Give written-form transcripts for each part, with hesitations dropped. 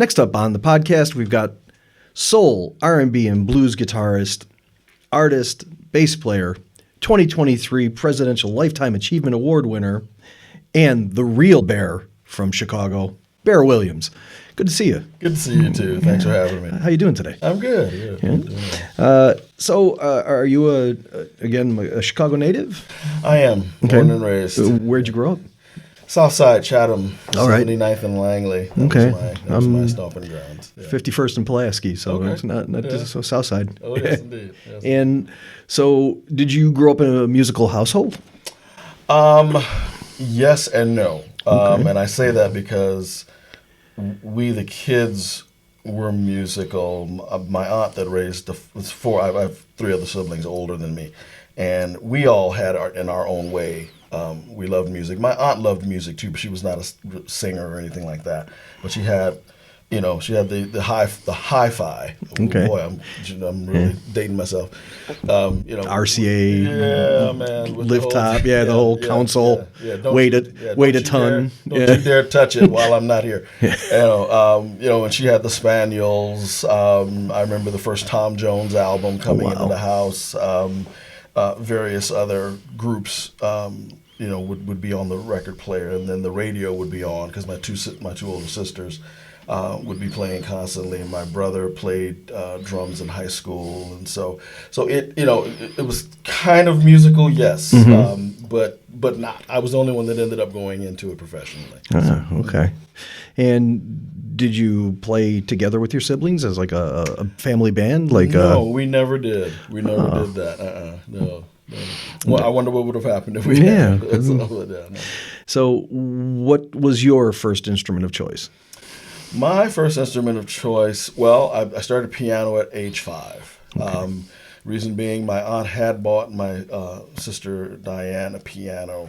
Next up on the podcast, we've got soul, R&B, and blues guitarist, artist, bass player, 2023 Presidential Lifetime Achievement Award winner, and the real Bear from Chicago, Bear Williams. Good to see you. Good to see you too. Thanks for having me. How you doing today? I'm good. Yeah. Are you a Chicago native? I am. Born and raised. Where'd you grow up? Southside Chatham, All right. 79th and Langley. That was my stomping grounds. Yeah. 51st and Pulaski, so it's not just so south side. Oh, yes, indeed. Yes. And so, did you grow up in a musical household? Yes and no. And I say that because we, the kids, were musical. My aunt that raised I have three other siblings older than me, and we all had in our own way. We loved music. My aunt loved music too, but she was not a singer or anything like that. But she had the hi-fi. Okay. Boy, I'm really dating myself. RCA. Yeah, man. Lift top. The whole console. Weighed a ton. Don't you dare touch it while I'm not here. And she had the Spaniels. I remember the first Tom Jones album coming into the house. Various other groups. Would be on the record player, and then the radio would be on because my two older sisters would be playing constantly, and my brother played drums in high school, and so it was kind of musical, yes, but not. I was the only one that ended up going into it professionally. Okay. And did you play together with your siblings as like a family band? No, we never did. We never did that. No. Well, I wonder what would have happened if we had. So what was your first instrument of choice? My first instrument of choice, I started piano at age 5. Okay. Reason being, my aunt had bought my sister Diane a piano.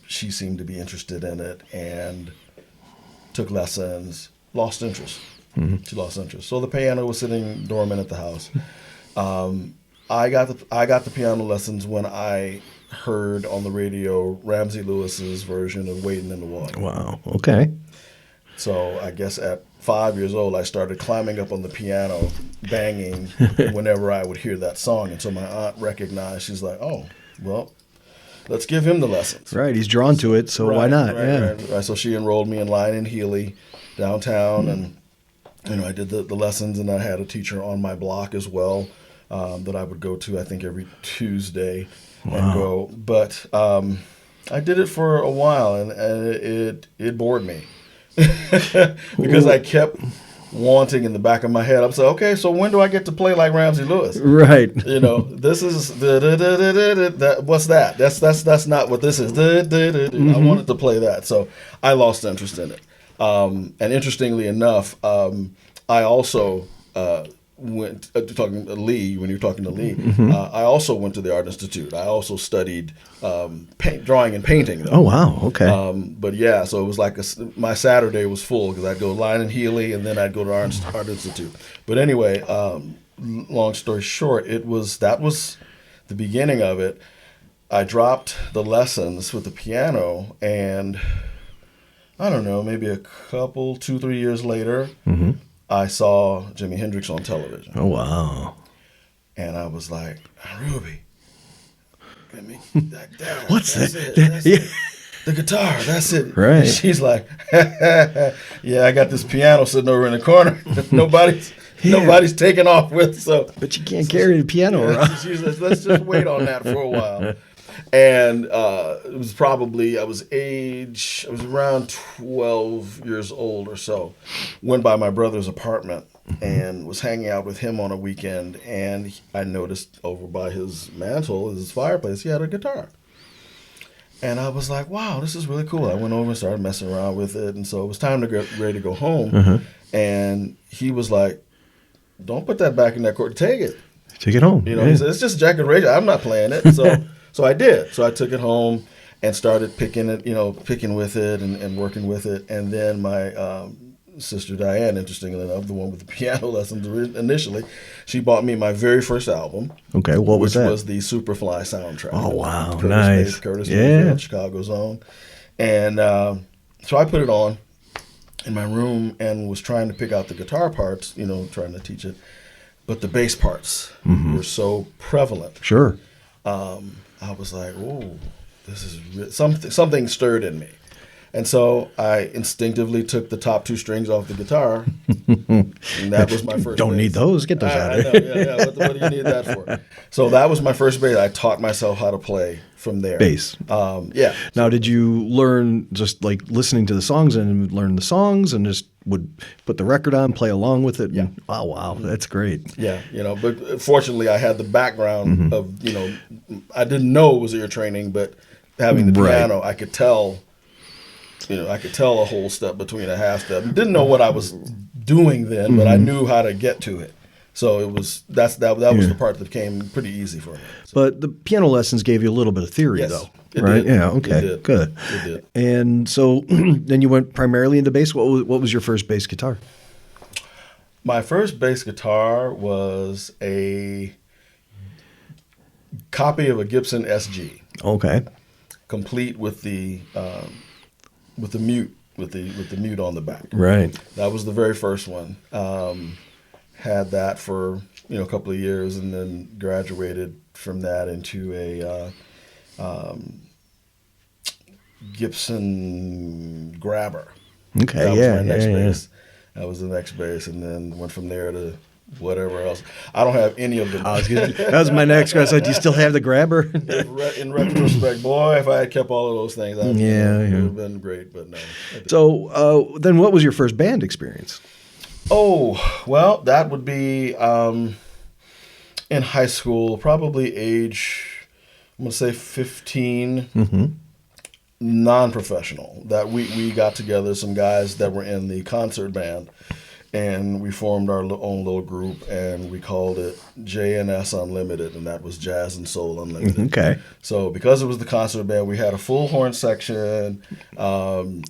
She seemed to be interested in it and took lessons, lost interest. Mm-hmm. She lost interest. So the piano was sitting dormant at the house. I got the piano lessons when I heard on the radio Ramsey Lewis's version of "Wading in the Water." Wow. Okay. So I guess at 5 years old, I started climbing up on the piano, banging whenever I would hear that song. And so my aunt recognized. She's like, "Oh, well, let's give him the lessons." Right. He's drawn to it, so why not? Right. So she enrolled me in Line and Healy downtown, and I did the lessons, and I had a teacher on my block as well. That I would go to, I think, every Tuesday and go. But I did it for a while, and it bored me because I kept wanting in the back of my head. I'm saying, okay, so when do I get to play like Ramsey Lewis? Right. This is what's that? That's not what this is. I wanted to play that, so I lost interest in it. And interestingly enough, I also. Went talking to Lee when you were talking to Lee. I also went to the Art Institute. I also studied drawing and painting. Though. Oh wow! Okay. But yeah, so it was like my Saturday was full because I'd go Line and Healy, and then I'd go to Art Institute. But anyway, long story short, that was the beginning of it. I dropped the lessons with the piano, and I don't know, maybe a couple, 2-3 years later. I saw Jimi Hendrix on television. Oh, wow. And I was like, Ruby, let me that. What's that's that? It, that's it. The guitar, that's it. Right. And she's like, yeah, I got this piano sitting over in the corner. Nobody's taking off with. So, but you can't carry the piano around. She's like, let's just wait on that for a while. And it was probably, I was around 12 years old or so. Went by my brother's apartment and was hanging out with him on a weekend. And I noticed over by his mantle, his fireplace, he had a guitar. And I was like, wow, this is really cool. I went over and started messing around with it. And so it was time to get ready to go home. And he was like, don't put that back in that court. Take it. Take it home. He said, it's just Jack and Rachel. I'm not playing it. So I did. So I took it home and started picking with it and working with it. And then my sister Diane, interestingly enough, the one with the piano lessons initially, she bought me my very first album. Okay, what was that? Which was the Superfly soundtrack. Oh, wow, nice. Curtis Mayfield, Chicago's own. And so I put it on. in my room and was trying to pick out the guitar parts, trying to teach it. But the bass parts were so prevalent. Sure. I was like, "Oh, this is something stirred in me," and so I instinctively took the top 2 strings off the guitar, and that was my first. Don't bass. need those. Get those out of I here. know, yeah. What do you need that for? So that was my first bass. I taught myself how to play from there. Bass. Yeah. Now, did you learn just like listening to the songs and learn the songs and just would put the record on, play along with it? Yeah. And, wow, that's great. Yeah, but fortunately I had the background of, I didn't know it was ear training, but having the piano, I could tell, I could tell a whole step between a half step. Didn't know what I was doing then, but I knew how to get to it. So that was the part that came pretty easy for me. So. But the piano lessons gave you a little bit of theory, Yes, though, it right? did. Yeah. Okay. It did. Good. It did. And so then you went primarily into bass. What was your first bass guitar? My first bass guitar was a copy of a Gibson SG. Okay. Complete with the mute with the mute on the back. Right. That was the very first one. Had that for a couple of years, and then graduated from that into a Gibson Grabber. Okay. That was Yeah. my next Yeah. bass. That was the next bass, and then went from there to whatever else. I don't have any of them. That was my next question. Do you still have the grabber? In retrospect, boy, if I had kept all of those things, it would have been great. But no. So then, what was your first band experience? Oh, well, that would be in high school, probably age, I'm going to say 15, non-professional. That we got together, some guys that were in the concert band, and we formed our own little group, and we called it JNS Unlimited, and that was Jazz and Soul Unlimited. Okay. So because it was the concert band, we had a full horn section and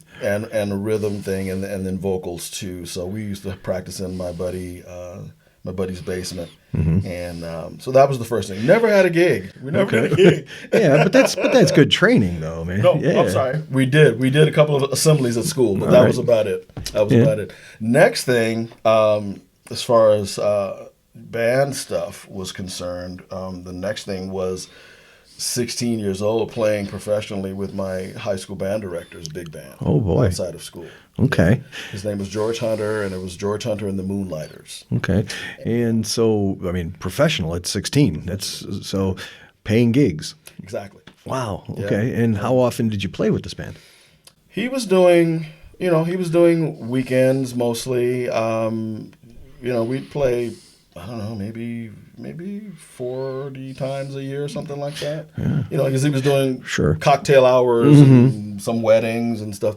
a rhythm thing, and then vocals too. So we used to practice in my buddy's basement, and so that was the first thing. Never had a gig. We never had a gig. Yeah, but that's good training, though, man. No, yeah. I'm sorry. We did a couple of assemblies at school, but that was about it. That was about it. Next thing, as far as band stuff was concerned, the next thing was 16 years old, playing professionally with my high school band director's big band. Oh, boy. Outside of school. Okay. His name was George Hunter, and it was George Hunter and the Moonlighters. Okay. And so, I mean, professional at 16. That's so paying gigs. Exactly. Wow. Okay. Yeah. And how often did you play with this band? He was doing weekends mostly. We'd play, I don't know, maybe 40 times a year or something like that. Yeah. Because he was doing cocktail hours and some weddings and stuff.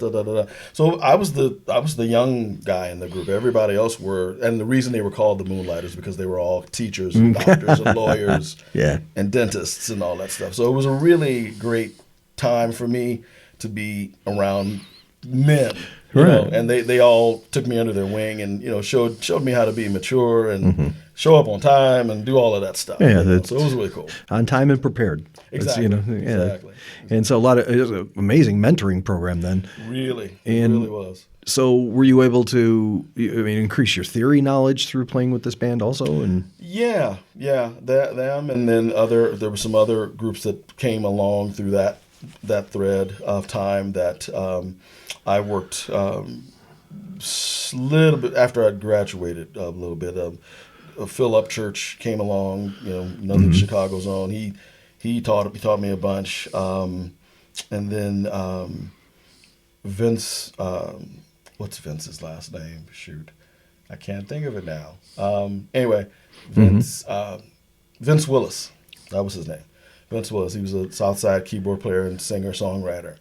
So I was the young guy in the group. Everybody else were, and the reason they were called the Moonlighters because they were all teachers and doctors and lawyers and dentists and all that stuff. So it was a really great time for me to be around men. And they all took me under their wing and showed me how to be mature and show up on time and do all of that stuff. Yeah, so it was really cool. On time and prepared. Exactly. Exactly. And so it was an amazing mentoring program then. Really, it really was. So were you able to, increase your theory knowledge through playing with this band also? And yeah, them, and then there were some other groups that came along through that thread of time that I worked a little bit after I graduated. A little bit. Phil Upchurch came along, another Chicago zone. He taught me a bunch, and then Vince. What's Vince's last name? Shoot, I can't think of it now. Anyway, Vince Willis. That was his name. Vince Willis. He was a Southside keyboard player and singer-songwriter.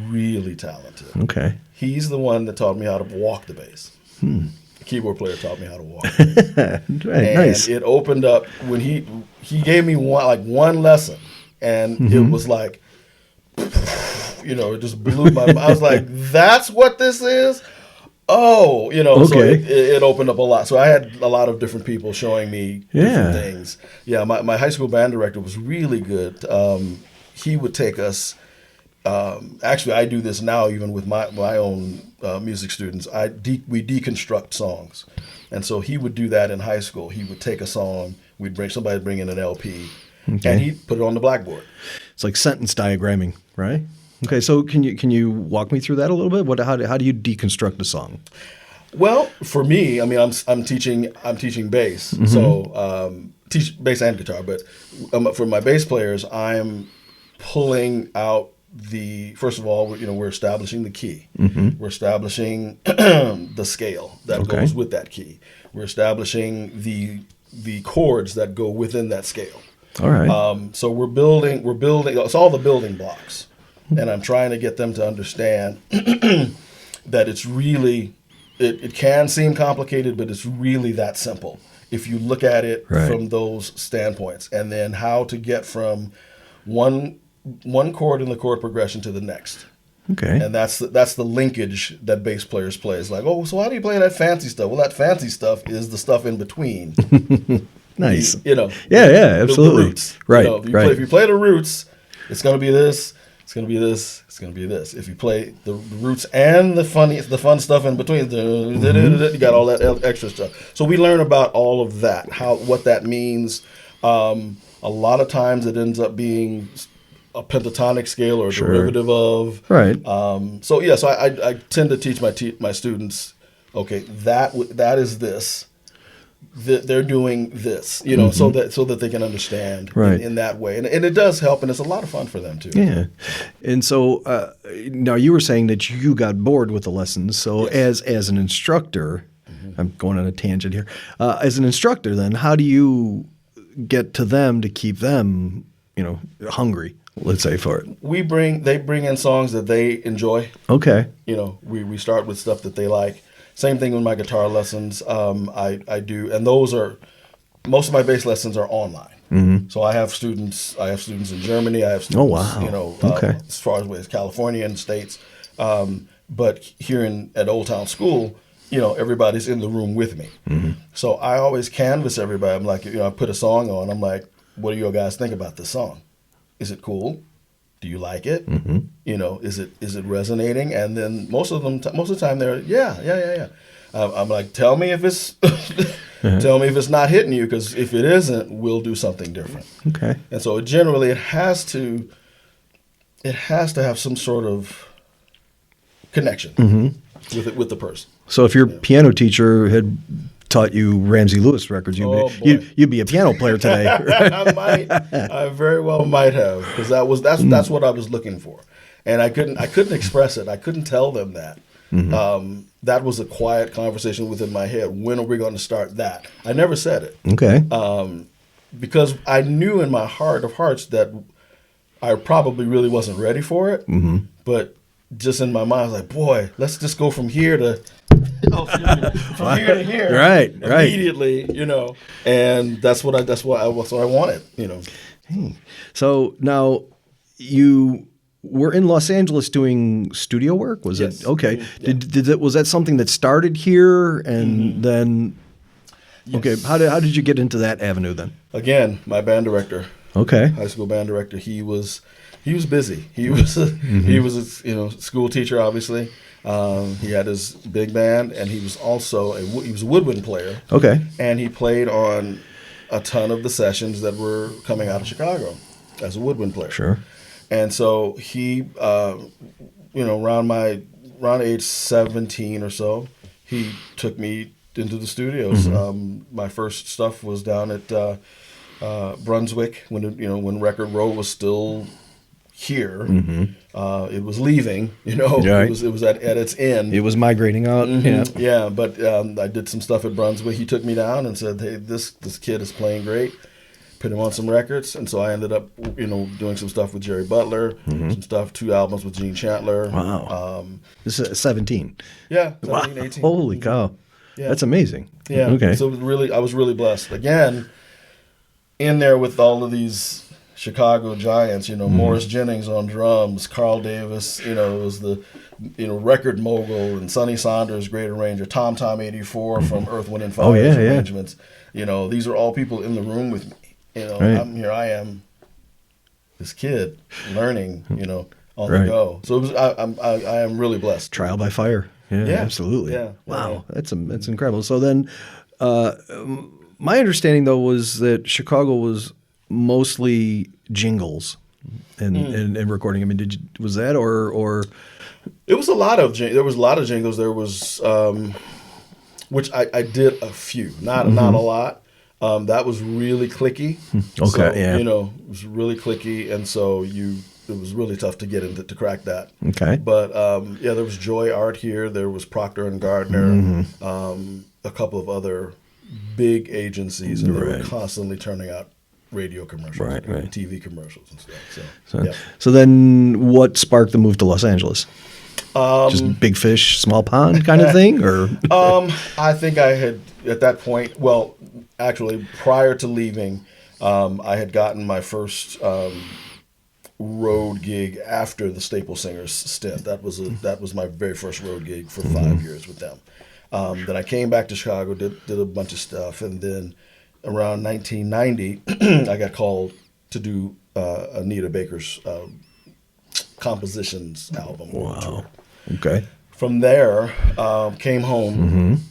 Really talented. Okay. He's the one that taught me how to walk the bass. The keyboard player taught me how to walk the bass. Right, nice. It opened up when he gave me one lesson, and it was like, it just blew my mind. I was like, that's what this is? Oh, okay. So it opened up a lot. So I had a lot of different people showing me different things. Yeah, my high school band director was really good. He would take us actually, I do this now even with my own music students. We deconstruct songs, and so he would do that in high school. He would take a song, somebody would bring in an LP, and he'd put it on the blackboard. It's like sentence diagramming, right? Okay, so can you walk me through that a little bit? How do you deconstruct a song? Well, for me, I mean, I'm teaching bass, so teach bass and guitar. But for my bass players, I'm pulling out first of all, we're establishing the key. We're establishing the scale that goes with that key. We're establishing the chords that go within that scale. All right. So we're building. It's all the building blocks, and I'm trying to get them to understand that it's really. It can seem complicated, but it's really that simple if you look at it from those standpoints, and then how to get from one chord in the chord progression to the next. Okay. And that's the linkage that bass players play. It's like, oh, so how do you play that fancy stuff? Well, that fancy stuff is the stuff in between. Nice. Yeah, absolutely. The roots. Right, If you play the roots, it's going to be this, it's going to be this, it's going to be this. If you play the roots and the fun stuff in between, you got all that extra stuff. So we learn about all of that, what that means. A lot of times it ends up being a pentatonic scale or a derivative of. Right. So I tend to teach my students, okay, that is this. They're doing this, so that they can understand in that way, and it does help, and it's a lot of fun for them too. Yeah, and so now you were saying that you got bored with the lessons. So as an instructor, I'm going on a tangent here. As an instructor, then how do you get to them to keep them, hungry? Let's say for it. They bring in songs that they enjoy. Okay. We start with stuff that they like. Same thing with my guitar lessons. I do, and most of my bass lessons are online. So I have students in Germany. I have students, as far as California and the States. But here at Old Town School, everybody's in the room with me. So I always canvas everybody. I'm like, I put a song on. I'm like, what do you guys think about this song? Is it cool? Do you like it? Is it resonating? And then most of the time they're yeah. I'm like, tell me if it's tell me if it's not hitting you, because if it isn't, we'll do something different. Okay. And so generally it has to have some sort of connection with the person. So if your piano teacher had taught you Ramsey Lewis records, you'd be a piano player today. Right? I very well might have, because that's what I was looking for, and I couldn't express it. I couldn't tell them that. That was a quiet conversation within my head. When are we going to start that? I never said it. Okay. Because I knew in my heart of hearts that I probably really wasn't ready for it. But just in my mind, I was like, boy, let's just go from here to. From here to here, right, immediately, and that's what I wanted, So now you were in Los Angeles doing studio work. Was it okay? Yeah. Was that something that started here, and then? Yes. Okay, how did you get into that avenue then? Again, my band director. Okay, high school band director. He was busy. He was a school teacher, obviously. He had his big band, and he was also a woodwind player. Okay. And he played on a ton of the sessions that were coming out of Chicago as a woodwind player. Sure. And so he, around age 17 or so, he took me into the studios. My first stuff was down at Brunswick when Record Row was still here. It was leaving, right. It was at its end. It was migrating out. Yeah, but I did some stuff at Brunswick. He took me down and said, hey, this kid is playing great. Put him on some records. And so I ended up, doing some stuff with Jerry Butler, some stuff, 2 albums with Gene Chandler. Wow. This is 17. Yeah, 17, 18. Holy cow. Yeah. That's amazing. Yeah. Okay. So I was really blessed. Again, in there with all of these Chicago giants, Morris Jennings on drums, Carl Davis, was the, record mogul, and Sonny Saunders, great arranger, Tom 84 from Earth, Wind and Fire's arrangements. These are all people in the room with me. Right. I am this kid learning, on the go. So it was, I am really blessed. Trial by fire. Yeah, absolutely. Yeah. Wow, that's incredible. So then, my understanding though was that Chicago was mostly jingles and recording. I mean, was that or? It was there was a lot of jingles. There was, which I did a few, not a lot. That was really clicky. Okay, so, yeah. It was really clicky, and so it was really tough to get to crack that. Okay. But there was Joy Art here. There was Procter and Gardner, a couple of other big agencies, and they were constantly turning out radio commercials, TV commercials and stuff. So then, what sparked the move to Los Angeles? Just big fish, small pond kind of thing, or? I think I had at that point. Well, actually, prior to leaving, I had gotten my first road gig after the Staple Singers stint. That was my very first road gig for 5 years with them. Then I came back to Chicago, did a bunch of stuff, and then around 1990, I got called to do Anita Baker's compositions album. Wow. Okay. From there, came home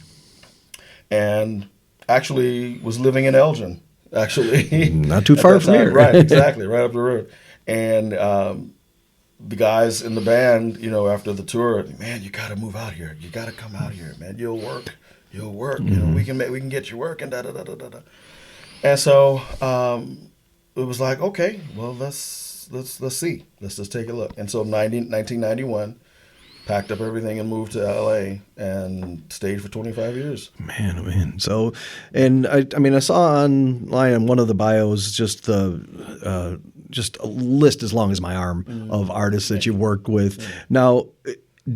and actually was living in Elgin. Actually, not too far from here. Right, exactly, right up the road. And the guys in the band, after the tour, man, you got to move out here. You got to come out here, man. You'll work. We can get you work and da da da da da. And so it was like, okay, well let's see. Let's just take a look. And so 1991, packed up everything and moved to LA and stayed for 25 years. Man. So, and I mean, I saw online in one of the bios just a list as long as my arm of artists that you worked with. Now,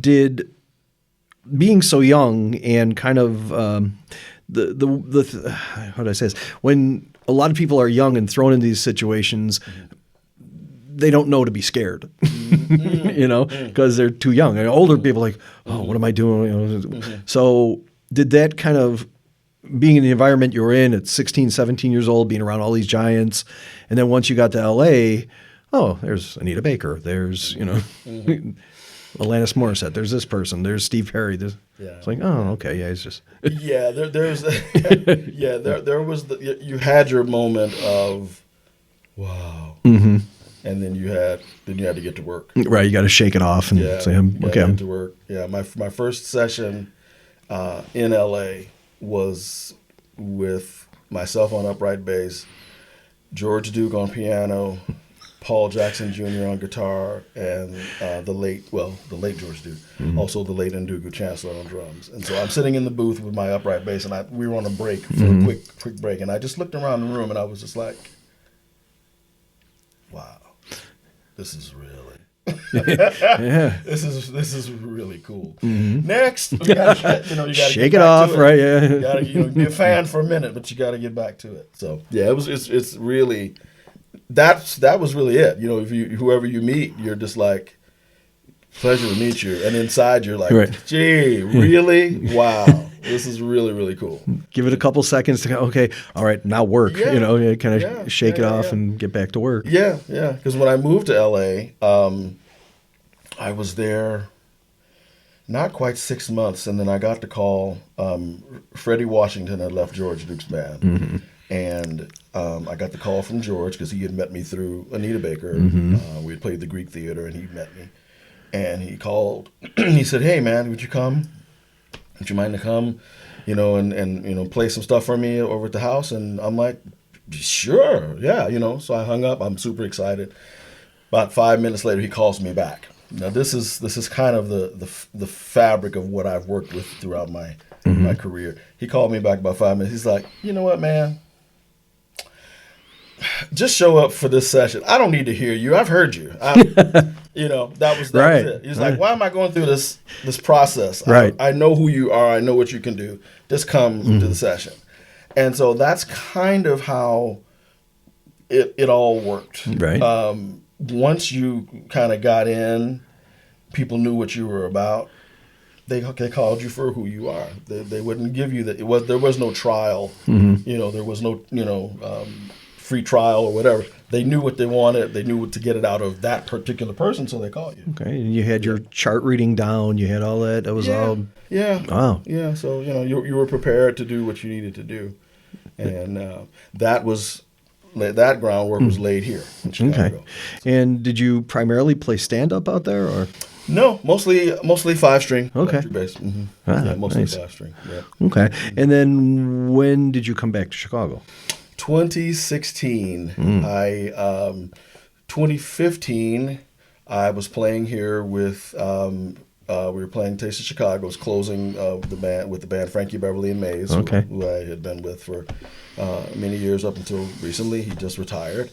did being so young and kind of how do I say this? When a lot of people are young and thrown into these situations, they don't know to be scared, because they're too young. And older people are like, oh, what am I doing? So did that kind of, being in the environment you were in at 16, 17 years old, being around all these giants, and then once you got to L.A., oh, there's Anita Baker, there's, Alanis Morissette, there's this person, there's Steve Perry. It's like, oh, okay, yeah, it's just. Yeah, there was, you had your moment of, wow. And then you had to get to work. Right, you got to shake it off and say, okay, get to work. Yeah, my first session in LA was with myself on upright bass, George Duke on piano, Paul Jackson Jr. on guitar, and the late George Duke, also the late Ndugu Chancellor on drums. And so I'm sitting in the booth with my upright bass, and we were on a break for a quick break, and I just looked around the room, and I was just like, wow. This is really, this is really cool. Next, you gotta shake it off, right? Yeah, you gotta be a fan for a minute, but you got to get back to it. So yeah, it's really that was really it. If whoever you meet, you're just like, pleasure to meet you, and inside you're like, gee, really? Wow. This is really, really cool. Give it a couple seconds to go, okay, all right, now work. Kind of shake it off and get back to work. Yeah. Because when I moved to LA, I was there not quite 6 months, and then I got the call. Freddie Washington had left George Duke's band. And I got the call from George because he had met me through Anita Baker. We had played the Greek Theater, and he met me. And he called. He said, hey, man, would you come? Would you mind to come, and play some stuff for me over at the house? And I'm like, sure, yeah, So I hung up. I'm super excited. About 5 minutes later, he calls me back. Now this is kind of the fabric of what I've worked with throughout my career. He called me back about 5 minutes. He's like, you know what, man? Just show up for this session. I don't need to hear you. I've heard you. That was it. He's like, why am I going through this process? Right. I know who you are. I know what you can do. Just come to the session. And so that's kind of how it all worked. Right. Once you kind of got in, people knew what you were about. They called you for who you are. They wouldn't give you that. There was no trial. There was no free trial or whatever. they knew what they wanted. They knew what to get it out of that particular person, so they called you. Okay, and you had your chart reading down. You had all that. That was all. Yeah. Wow. Yeah. So you were prepared to do what you needed to do, and that groundwork was laid here in Chicago. Okay. And did you primarily play stand up out there, or? No, mostly 5-string. Okay. Electric bass. Mm-hmm. Ah, mostly nice. 5-string. Yeah. Okay. And then when did you come back to Chicago? 2016. 2015. I was playing here with. We were playing Taste of Chicago. It was closing with the band Frankie Beverly and Mays, Okay. who I had been with for many years up until recently. He just retired,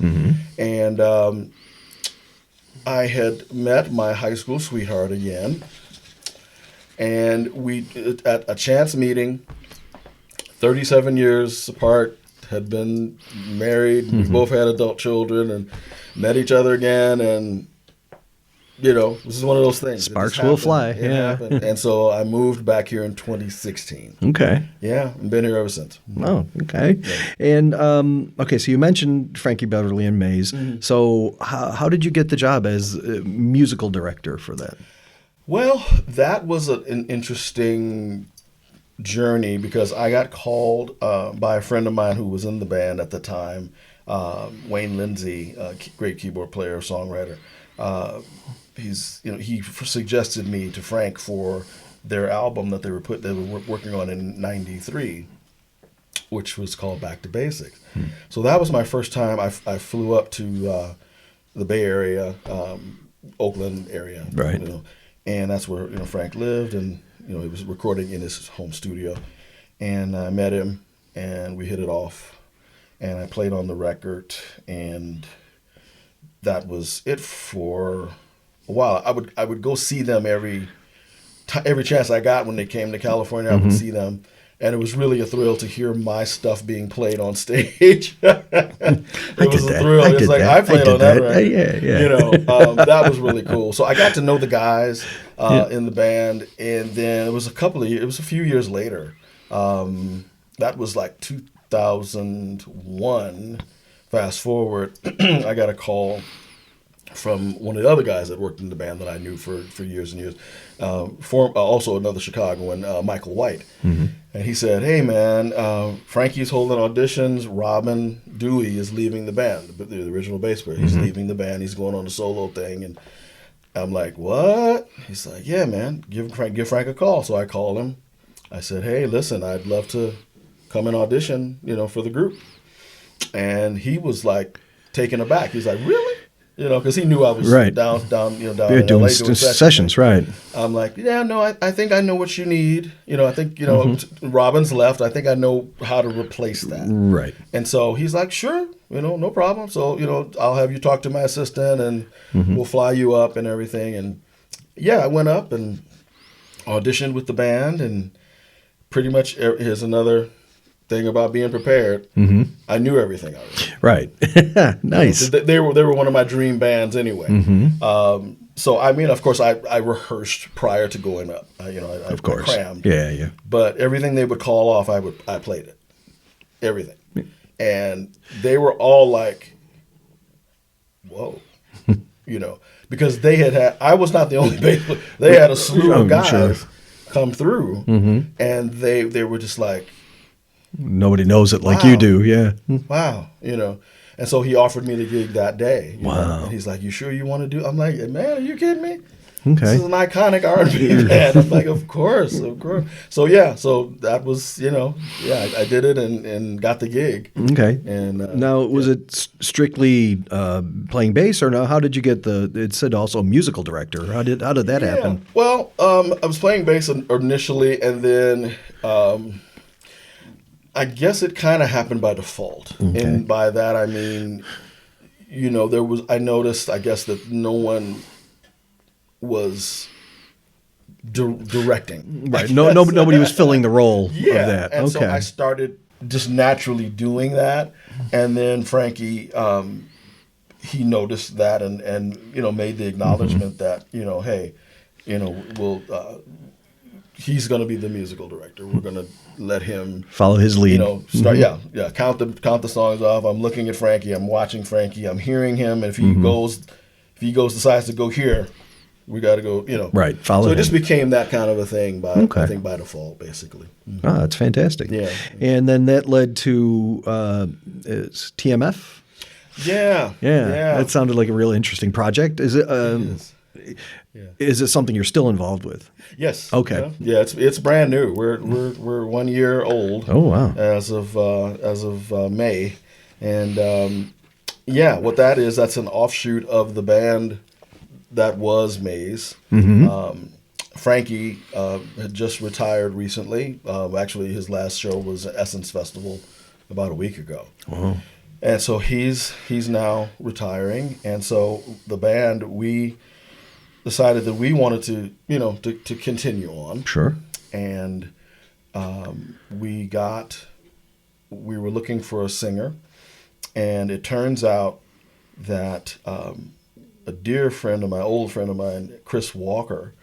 and I had met my high school sweetheart again, and we at a chance meeting, 37 years apart, had been married. We both had adult children, and met each other again, and. This is one of those things. Sparks will fly. It Yeah. happened. And so I moved back here in 2016. Okay. Yeah, I've been here ever since. Oh, okay. Yeah. And okay, so you mentioned Frankie Beverly and Mays. So how did you get the job as musical director for that? Well, that was an interesting journey because I got called by a friend of mine who was in the band at the time, Wayne Lindsay, great keyboard player, songwriter. He suggested me to Frank for their album that they were working on in '93, which was called Back to Basics. So that was my first time. I flew up to the Bay Area, Oakland area, right? And that's where Frank lived, and he was recording in his home studio, and I met him, and we hit it off, and I played on the record, and that was it for a while. I would go see them every chance I got when they came to California. I would see them, and it was really a thrill to hear my stuff being played on stage. It was a thrill. It's like I played on that record. Yeah. That was really cool. So I got to know the guys in the band, and then it was a few years later. That was like 2001. Fast forward, I got a call from one of the other guys that worked in the band that I knew for years and years, also another Chicagoan, Michael White. And he said, "Hey, man, Frankie's holding auditions. Robin Dewey is leaving the band, the original bass player. He's leaving the band. He's going on a solo thing." And I'm like, "What?" He's like, "Yeah, man, give Frank a call." So I called him. I said, "Hey, listen, I'd love to come and audition, for the group." And he was like taken aback. He's like, "Really?" Because he knew I was down in LA doing sessions, right? I'm like, "Yeah, no, I think I know what you need. I think, Robin's left. I think I know how to replace that." Right. And so he's like, "Sure, no problem. So, I'll have you talk to my assistant and we'll fly you up and everything." And yeah, I went up and auditioned with the band, and pretty much here's another thing about being prepared. I knew everything already. Right. Nice. They were one of my dream bands anyway. So I mean, of course, I rehearsed prior to going up. I crammed. Yeah. But everything they would call off, I played it. Everything. And they were all like, "Whoa," because they had. I was not the only bass player. They had a slew of guys come through, and they were just like, nobody knows it like you do. Yeah. Wow. And so he offered me the gig that day. Wow. And he's like, "You sure you want to do?" I'm like, "Man, are you kidding me? Okay. This is an iconic R&B band." I'm like, "Of course. So yeah, so that was, I did it and got the gig. Okay. And now, was it strictly playing bass, or now how did you get it said also musical director? How did that happen? Well, I was playing bass initially, and then I guess it kind of happened by default. Okay. And by that I mean, I noticed, I guess, that no one was directing. Right. Nobody was filling the role of that. And okay. so I started just naturally doing that, and then Frankie, he noticed that and made the acknowledgement that hey, we'll he's going to be the musical director. We're going to let him follow his lead. Start. Count the songs off. I'm looking at Frankie. I'm watching Frankie. I'm hearing him. And if he decides to go here, we got to go. Right. Follow. So him. it just became that kind of a thing I think by default, basically. Oh, that's fantastic. Yeah. And then that led to it's TMF. Yeah. That sounded like a really interesting project. Is it? Is it something you're still involved with? Yes. Okay. Yeah, it's brand new. We're 1 year old. Oh wow! As of May, and what that is, that's an offshoot of the band that was Maze. Frankie had just retired recently. Actually, his last show was at Essence Festival about a week ago. Wow. And so he's now retiring, and so the band, we decided that we wanted to continue on. Sure. And we were looking for a singer, and it turns out that a dear friend of mine, old friend of mine, Chris Walker,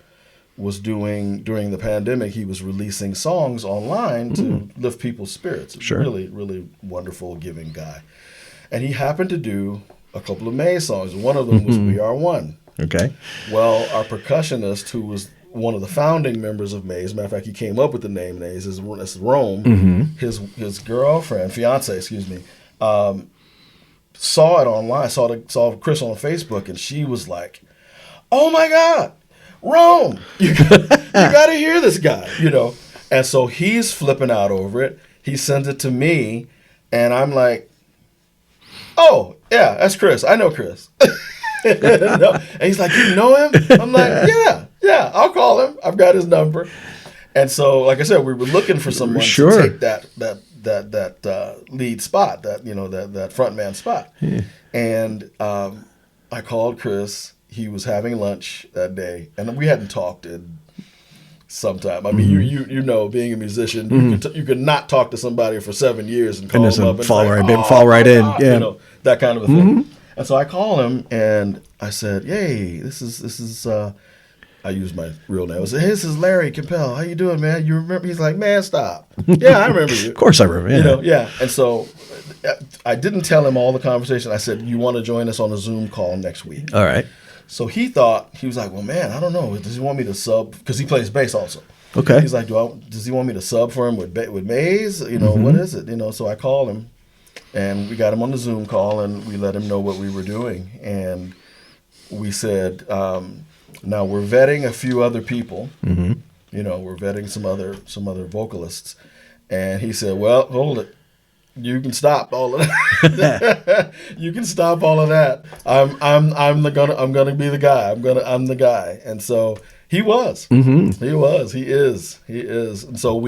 was during the pandemic, he was releasing songs online to lift people's spirits. Sure. Really, really wonderful, giving guy. And he happened to do a couple of May songs. One of them was We Are One. Okay. Well, our percussionist, who was one of the founding members of Maze, matter of fact, he came up with the name Maze, is Rome. His girlfriend, fiance, saw it online, saw Chris on Facebook, and she was like, "Oh my God, Rome! You got to hear this guy," And so he's flipping out over it. He sends it to me, and I'm like, "Oh yeah, that's Chris. I know Chris." And he's like, "You know him?" I'm like, yeah, I'll call him. I've got his number. And so, like I said, we were looking for someone to take that lead spot, that front man spot. Yeah. And I called Chris. He was having lunch that day, and we hadn't talked in some time. I mean, being a musician, you could not talk to somebody for 7 years and call them up and fall right in. Yeah. That kind of a thing. And so I call him and I said, "Yay, this is I used my real name. I said, "Hey, this is Larry Campbell. How you doing, man? You remember?" He's like, "Man, stop." Yeah, I remember you. Of course I remember. Yeah. And so I didn't tell him all the conversation. I said, "You want to join us on a Zoom call next week?" All right. So he was like, "Well, man, I don't know. Does he want me to sub?" Because he plays bass also. Okay. He's like, "Does he want me to sub for him with Maze? What is it?" So I called him. And we got him on the Zoom call, and we let him know what we were doing. And we said, now we're vetting a few other people. We're vetting some other vocalists. And he said, "Well, hold it. You can stop all of that. You can stop all of that. I'm gonna be the guy. I'm the guy." And so he was. He was. He is. And so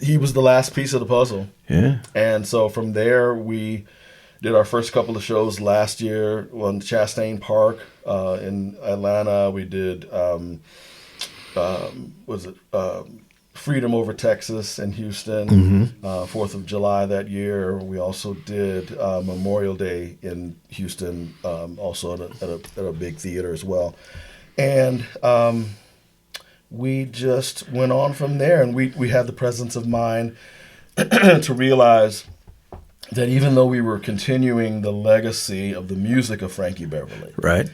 he was the last piece of the puzzle. Yeah. And so from there, we did our first couple of shows last year on Chastain Park in Atlanta. We did, Freedom Over Texas in Houston, 4th of July that year. We also did Memorial Day in Houston, also at a big theater as well. And we just went on from there, and we had the presence of mind to realize that even though we were continuing the legacy of the music of Frankie Beverly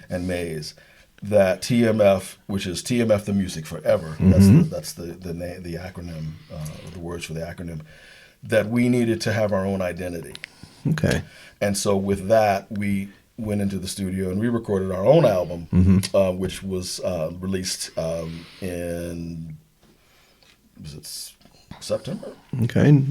and Maze, that TMF, which is TMF the Music Forever, that's the name, the acronym, the words for the acronym, that we needed to have our own identity. Okay. And so with that, we went into the studio and we recorded our own album, which was released in, September? Okay.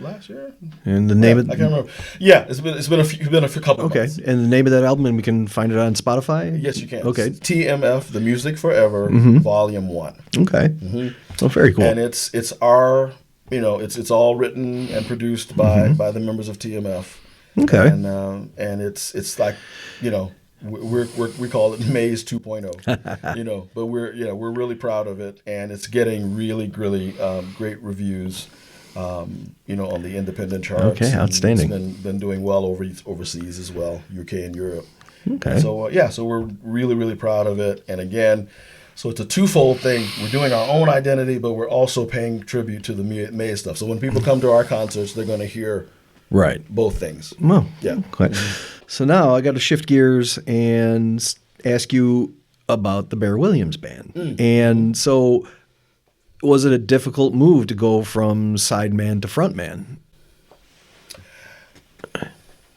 Last year. And the name of I can't remember. Yeah, it's been a couple of months. And the name of that album, and we can find it on Spotify? Yes, you can. Okay. It's TMF The Music Forever, Volume 1. Okay. Oh, very cool. And it's our, it's all written and produced by the members of TMF. Okay. And it's like, we call it Maze 2.0, but we're really proud of it, and it's getting really, really great reviews, on the independent charts. Okay, outstanding. It's been doing well overseas as well, UK and Europe. Okay. And so so we're really, really proud of it. And again, So it's a twofold thing. We're doing our own identity, but we're also paying tribute to the Maze stuff. So when people come to our concerts, they're going to hear both things. Well, yeah. Okay. So now I got to shift gears and ask you about the Bear Williams Band. And so was it a difficult move to go from sideman to frontman?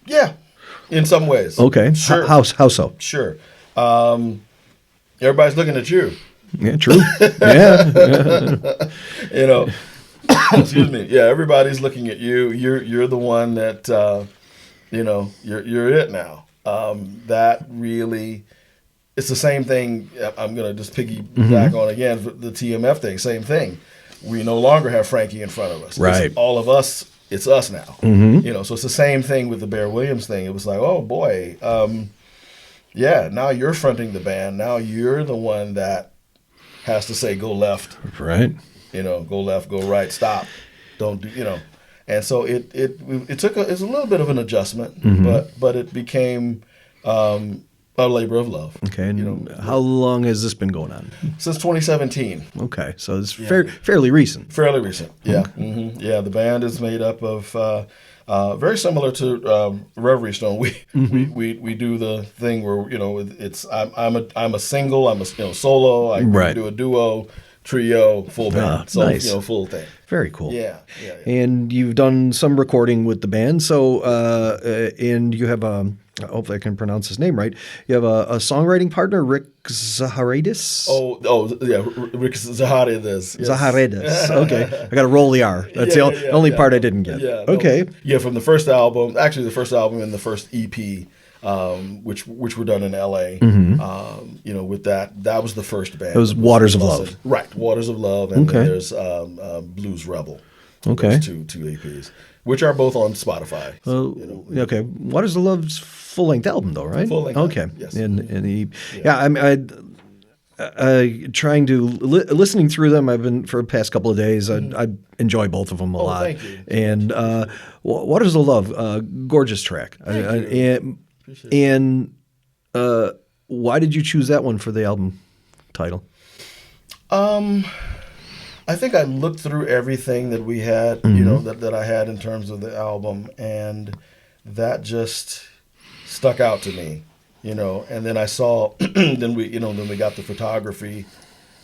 Yeah, in some ways. Okay. Sure. How so? Sure. Everybody's looking at you. Yeah, true. Yeah. You know, excuse me. Yeah, everybody's looking at you. You're the one that you're it now. That really, it's the same thing. I'm gonna just piggyback on again the TMF thing. Same thing. We no longer have Frankie in front of us. Right. It's all of us. It's us now. So it's the same thing with the Bear Williams thing. It was like, oh boy. Yeah, now you're fronting the band. Now you're the one that has to say, go left. Right. Go left, go right, stop. Don't do, And so it's a little bit of an adjustment, but it became a labor of love. Okay. And how long has this been going on? Since 2017. Okay. So it's fairly recent. Fairly recent, yeah. Okay. Yeah, the band is made up of very similar to Reverie Stone. We do the thing where it's I'm a single, I'm a solo, I do a duo, trio, full band. So nice. Full thing. Very cool. Yeah. And you've done some recording with the band. So and you have hopefully I can pronounce his name right. You have a songwriting partner, Rick Zaharidis. Oh yeah, Rick Zaharidis. Yes. Zaharidis. Okay, I got to roll the R. That's the only part I didn't get. Yeah. Okay. Yeah, from the first album, actually the first album and the first EP, which were done in L.A. With that was the first band. It was Waters of Love. Right, Waters of Love, and then there's Blues Rebel. Okay. Those two EPs, which are both on Spotify. So, Okay, Waters of Love's full-length album, though, right? Full-length. Okay. Album, yes. Trying to listening through them. I've been for the past couple of days. I enjoy both of them a lot. Thank you. And Waters of Love, gorgeous track. Thank you. And why did you choose that one for the album title? I think I looked through everything that we had, that I had in terms of the album, and that just stuck out to me, And then I saw, then we got the photography,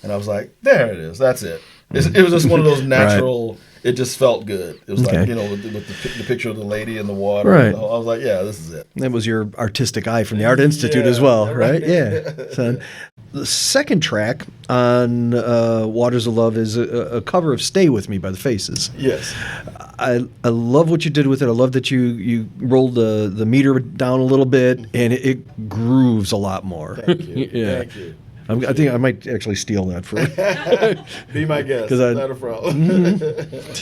and I was like, there it is, that's it. It was just one of those natural. Right. It just felt good. It was like with the picture of the lady in the water. Right. I was like, yeah, this is it. That was your artistic eye from the Art Institute as well, right? Yeah. So, the second track on Waters of Love is a cover of "Stay With Me" by the Faces. Yes. I love what you did with it. I love that you rolled the meter down a little bit, and it grooves a lot more. Thank you. Yeah. Thank you. I think I might actually steal that for Be my guest. Not a problem.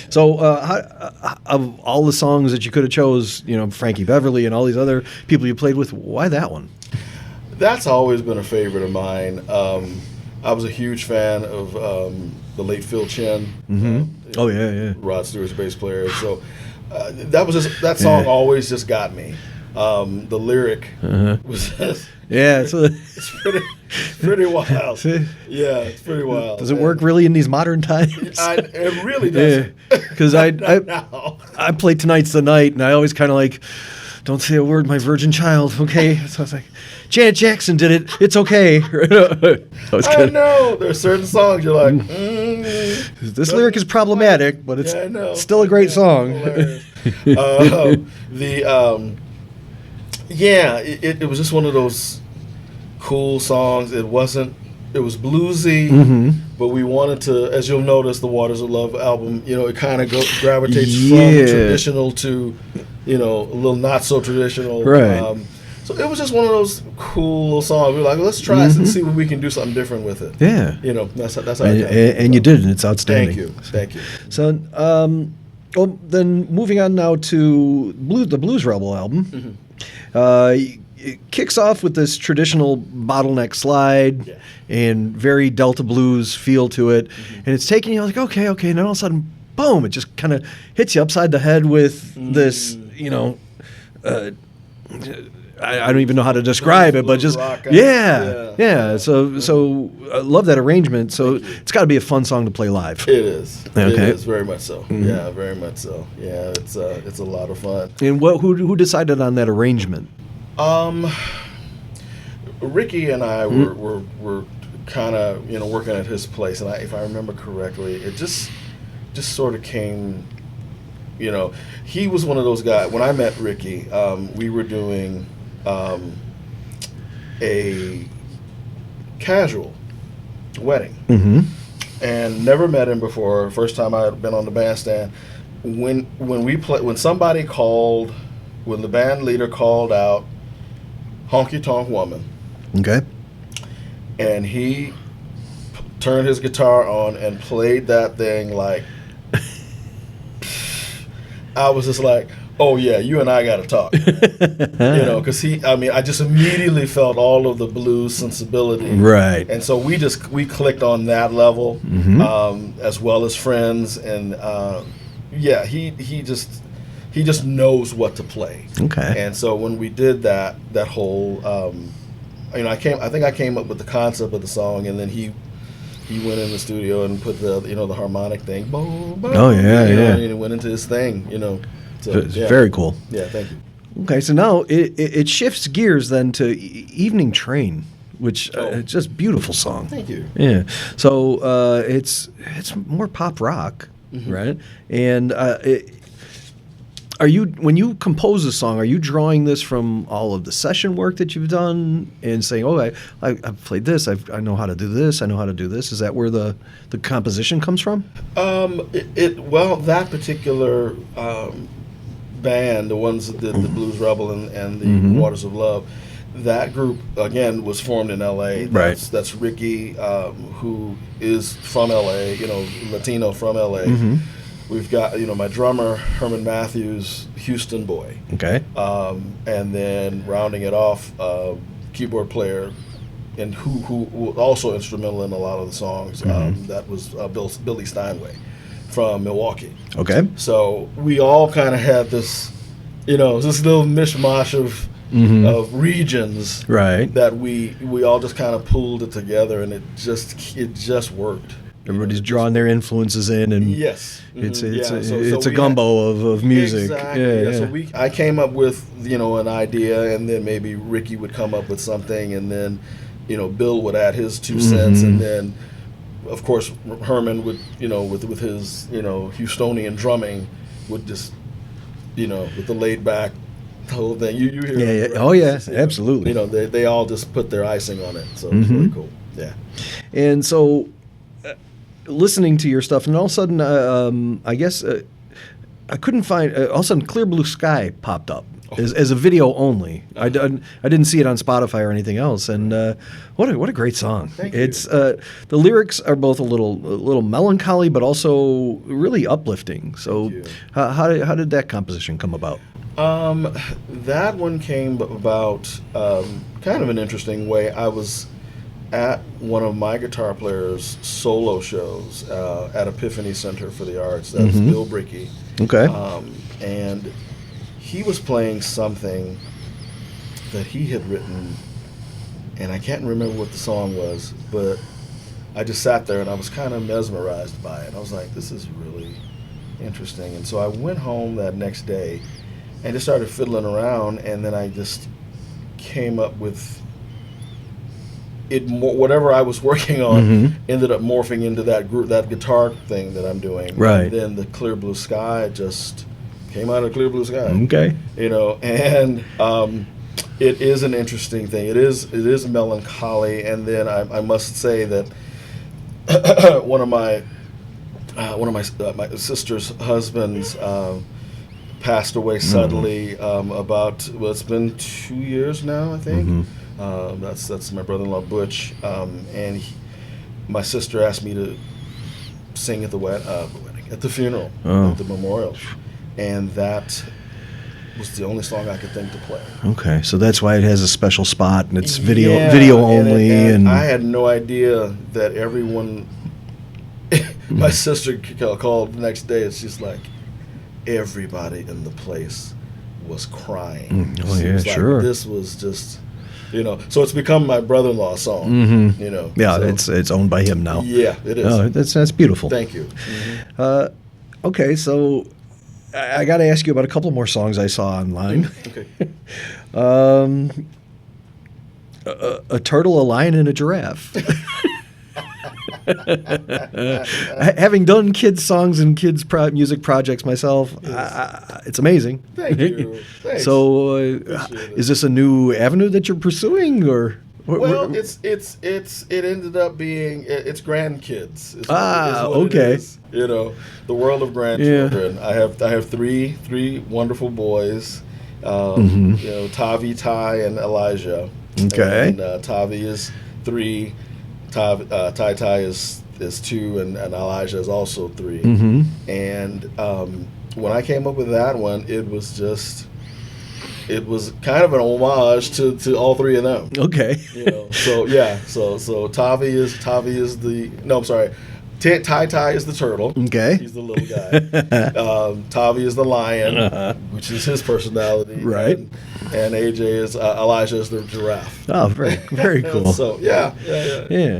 So, of all the songs that you could have chose, Frankie Beverly and all these other people you played with, why that one? That's always been a favorite of mine. I was a huge fan of the late Phil Chin. Oh yeah. Rod Stewart's bass player. So that song always just got me. The lyric was just, it's pretty wild. Yeah, it's pretty wild. Does it work really in these modern times? It really does. Because I play Tonight's the Night, and I always kind of like, don't say a word, my virgin child. Okay, so I was like, Janet Jackson did it. It's okay. I know. There's certain songs you're like, this lyric is problematic, but it's still a great song. It was just one of those cool songs. It was bluesy, but we wanted to, as you'll notice, the Waters of Love album, it kind of gravitates from traditional to, a little not so traditional. Right. So it was just one of those cool little songs. We were like, let's try this and see if we can do something different with it. Yeah. That's how and you did, and it's outstanding. Thank you. So, then moving on now to the Blues Rebel album. It kicks off with this traditional bottleneck slide and very Delta blues feel to it, and it's taking you like okay, and then all of a sudden, boom! It just kind of hits you upside the head with this, I don't even know how to describe it, but just yeah. So I love that arrangement. So it's got to be a fun song to play live. It is. Okay. It is very much so. Yeah, very much so. Yeah, it's a lot of fun. And who decided on that arrangement? Ricky and I were kind of working at his place, and if I remember correctly, it just sort of came. He was one of those guys. When I met Ricky, we were doing a casual wedding, and never met him before. First time I had been on the bandstand. When somebody called, when the band leader called out "Honky Tonk Woman," okay, and he turned his guitar on and played that thing like. I was just like, oh yeah, you and I got to talk, because I just immediately felt all of the blues sensibility, right? And so we clicked on that level, as well as friends, and he just knows what to play, okay. And so when we did that whole, I think I came up with the concept of the song, and then he went in the studio and put the the harmonic thing. Boom, boom, and he went into his thing. So, it's very cool. Yeah, thank you. Okay, so now it shifts gears then to Evening Train, which it's just beautiful song. Thank you. Yeah. So it's more pop rock, right? And when you compose a song, are you drawing this from all of the session work that you've done and saying, "Oh, I've played this. I know how to do this. I know how to do this"? Is that where the composition comes from? That particular band, the ones that did the Blues Rebel and the Waters of Love, that group again was formed in L.A. That's Ricky, who is from L.A. Latino from L.A. We've got my drummer Herman Matthews, Houston boy. Okay. And then rounding it off, keyboard player, and who was also instrumental in a lot of the songs. That was Billy Steinway from Milwaukee. Okay. So we all kind of had this, this little mishmash of regions, right? That we all just kind of pulled it together, and it just worked. Everybody's drawing their influences in, and yes, it's a gumbo of music. Exactly. So I came up with an idea, and then maybe Ricky would come up with something, and then Bill would add his 2 cents, and then of course Herman would with his Houstonian drumming would just with the laid back whole thing. You hear it, right? Oh yeah, absolutely. They all just put their icing on it, so it's really cool. Yeah, and so. Listening to your stuff, and all of a sudden, I guess I couldn't find. All of a sudden, Clear Blue Sky popped up as a video only. I didn't see it on Spotify or anything else. And what a great song! Thank you. It's the lyrics are both a little melancholy, but also really uplifting. So, how did that composition come about? That one came about kind of an interesting way. I was at one of my guitar players' solo shows at Epiphany Center for the Arts. That's Bill Brickey. Okay. And he was playing something that he had written, and I can't remember what the song was, but I just sat there and I was kind of mesmerized by it. I was like, this is really interesting. And so I went home that next day and just started fiddling around, and then I just came up with whatever I was working on ended up morphing into that guitar thing that I'm doing. Right. And then the Clear Blue Sky just came out of Clear Blue Sky. Okay. And it is an interesting thing. It is melancholy, and then I must say that one of my sister's husbands passed away suddenly it's been 2 years now, I think. That's my brother-in-law Butch, and my sister asked me to sing at the wedding, at the funeral, at the memorial, and that was the only song I could think to play. Okay, so that's why it has a special spot, and it's video only. And I had no idea that everyone. My sister called the next day, and she's like, everybody in the place was crying. Oh, She yeah, was like, sure. this was just, so it's become my brother-in-law's song. Yeah, so, it's owned by him now. yeah, it is. Oh, that's beautiful. Thank you. Okay, so I got to ask you about a couple more songs I saw online. Okay. A turtle, a lion, and a giraffe. Having done kids' songs and kids' music projects myself, it's amazing. Thank you. Thanks. So, Appreciate it. is this a new avenue that you're pursuing, or? Well, it ended up being it's grandkids. Is what okay. It is. The world of grandchildren. I have three wonderful boys. Tavi, Ty, and Elijah. Okay. And Tavi is 3. Ty is 2, and Elijah is also 3. And when I came up with that one, it was kind of an homage to all 3 of them. Okay. So yeah. So Tavi is the no. I'm sorry. Ty is the turtle. Okay. He's the little guy. Tavi is the lion, which is his personality. Right. And AJ is Elijah is the giraffe. Oh, very cool. So yeah.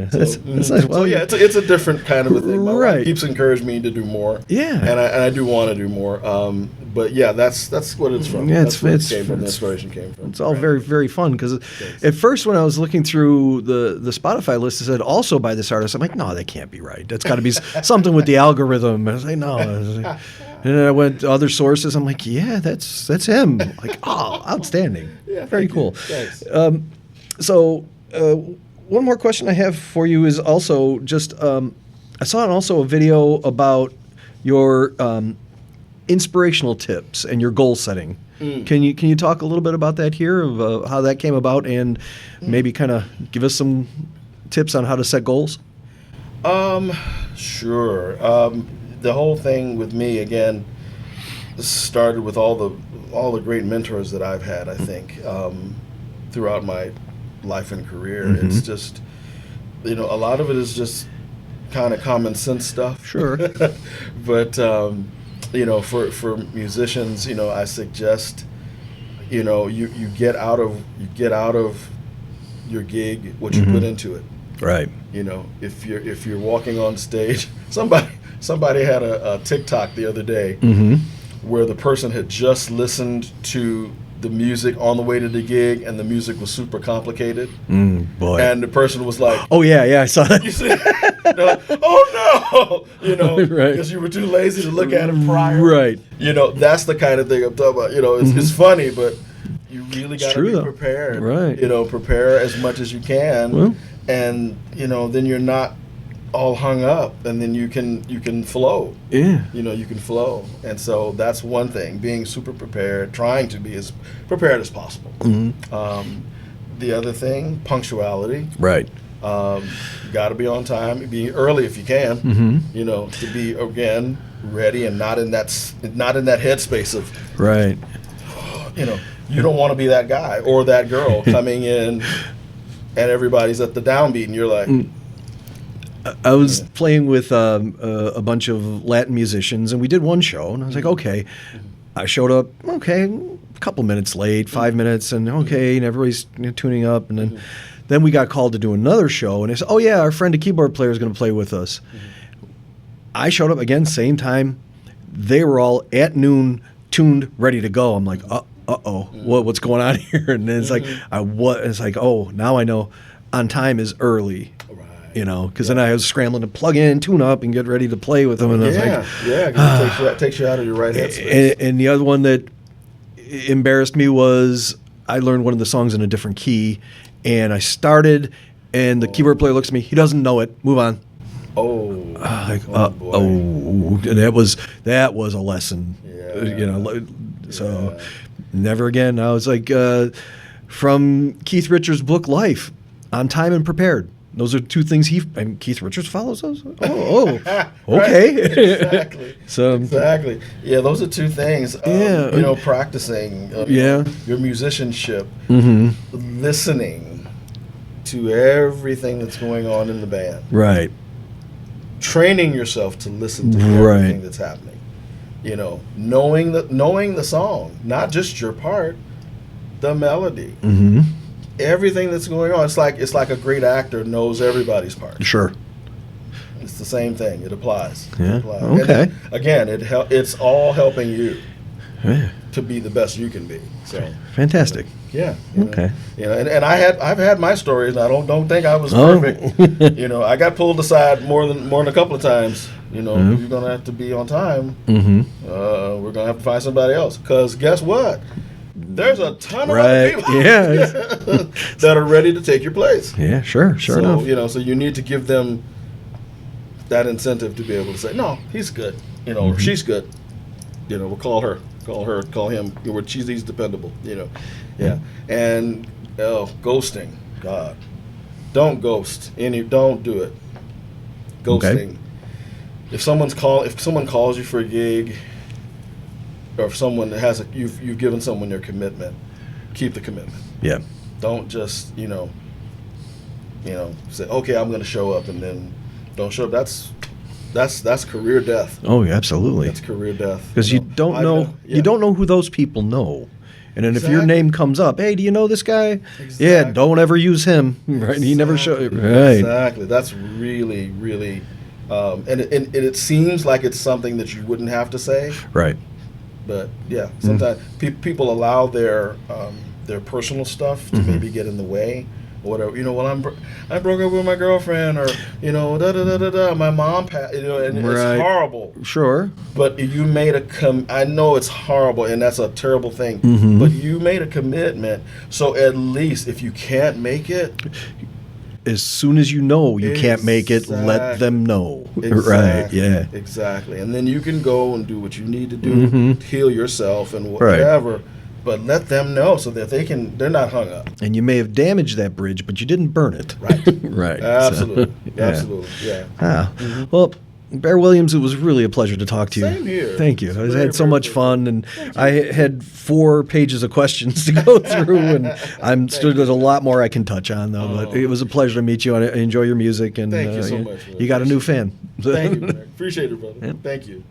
That's nice. Well, it's a different kind of a thing. My right. wife keeps encouraging me to do more. Yeah. And I do want to do more. But yeah, that's what it's from. Yeah, that's where it came from. The inspiration came from. It's all very, very fun because at first when I was looking through the Spotify list, it said also by this artist. I'm like, no, that can't be right. That's got to be something with the algorithm. I was like, no. And then I went to other sources. I'm like, yeah, that's him. Like, oh, outstanding. Yeah, very cool. Thanks. So one more question I have for you is also just I saw also a video about your inspirational tips and your goal setting. Can you talk a little bit about that here, of how that came about, and maybe kind of give us some tips on how to set goals? Sure. The whole thing with me, again, started with all the great mentors that I've had, I think, throughout my life and career. It's just, a lot of it is just kind of common sense stuff. Sure. But for musicians, I suggest, you get out of your gig what you put into it. Right. If you're walking on stage, somebody had a TikTok the other day where the person had just listened to the music on the way to the gig, and the music was super complicated. Boy. And the person was like, "Oh yeah, I saw that." You see? They're like, "Oh no," Right. because you were too lazy to look at it prior. Right. That's the kind of thing I'm talking about. It's funny, but you really got to be prepared. Right. Prepare as much as you can, Well, and then you're not all hung up, and then you can flow. Yeah. You can flow. And so that's one thing, being super prepared, trying to be as prepared as possible. The other thing, punctuality. Right. You got to be on time, be early if you can, to be, again, ready and not in that headspace of, right. You don't want to be that guy or that girl coming in and everybody's at the downbeat and you're like, I was playing with a bunch of Latin musicians, and we did one show, and I was like, okay. I showed up, a couple minutes late, 5 minutes, and and everybody's tuning up, and then we got called to do another show, and they said, oh yeah, our friend, a keyboard player, is going to play with us. I showed up again, same time. They were all at noon, tuned, ready to go. I'm like, what's going on here? And then it's like, it's like, oh, now I know on time is early. Because then I was scrambling to plug in, tune up, and get ready to play with them. And I was like, it takes you out of your right headspace. And the other one that embarrassed me was I learned one of the songs in a different key, and I started, and the keyboard player looks at me. He doesn't know it. Move on. Boy. And that was a lesson. So never again. I was like, from Keith Richards' book Life, On Time and Prepared. Those are two things and Keith Richards follows those. Oh, okay. Exactly. Exactly. Yeah, those are two things. Practicing. Your musicianship, listening to everything that's going on in the band. Right. Training yourself to listen to everything that's happening. You know, knowing the song, not just your part, the melody, everything that's going on. It's like a great actor knows everybody's part. Sure. It's the same thing. It applies. Yeah. It applies. Okay. And again, it's all helping you Yeah. to be the best you can be. So Fantastic. yeah. Okay. You know, and I've had my stories. And I don't think I was perfect. You know, I got pulled aside more than a couple of times. You know, you're gonna have to be on time. We're gonna have to find somebody else. Because guess what? There's a ton of other people that are ready to take your place. Yeah, sure So enough. you know, so you need to give them that incentive to be able to say, no, he's good. You know, or she's good. You know, we'll call him. He's dependable. You know, yeah. And ghosting, God, don't ghost. Don't do it. Ghosting. Okay. If someone calls you for a gig, or if someone you've given someone your commitment, keep the commitment. Yeah. Don't just say, okay, I'm going to show up, and then don't show up. That's career death. Oh, yeah, absolutely. That's career death. Because you don't know who those people know. And then if your Exactly. name comes up, hey, do you know this guy? Exactly. Yeah, don't ever use him. Right? He never showed. Right. Exactly. That's really, really, and it seems like it's something that you wouldn't have to say, Right. but yeah, sometimes people allow their personal stuff to maybe get in the way. Or whatever, you know. Well, I broke up with my girlfriend, or you know, my mom passed, you know, and Right. it's horrible. Sure. But you made I know it's horrible, and that's a terrible thing. But you made a commitment, so at least if you can't make it, As soon as you know you can't make it, let them know. Right. Yeah. Exactly. And then you can go and do what you need to do to heal yourself and whatever. But let them know so that they're not hung up. And you may have damaged that bridge, but you didn't burn it. Right. Right. Absolutely. So, yeah. Absolutely. Yeah. Ah. Well, Bear Williams, it was really a pleasure to talk to you. Same here. Thank you. It's I very, had so very much good. fun, and I had 4 pages of questions to go through, and there's a lot more I can touch on, though. But it was a pleasure to meet you. I enjoy your music, and Thank you so much. You got a new fan. Thank you, man. Appreciate it, brother. Yeah. Thank you.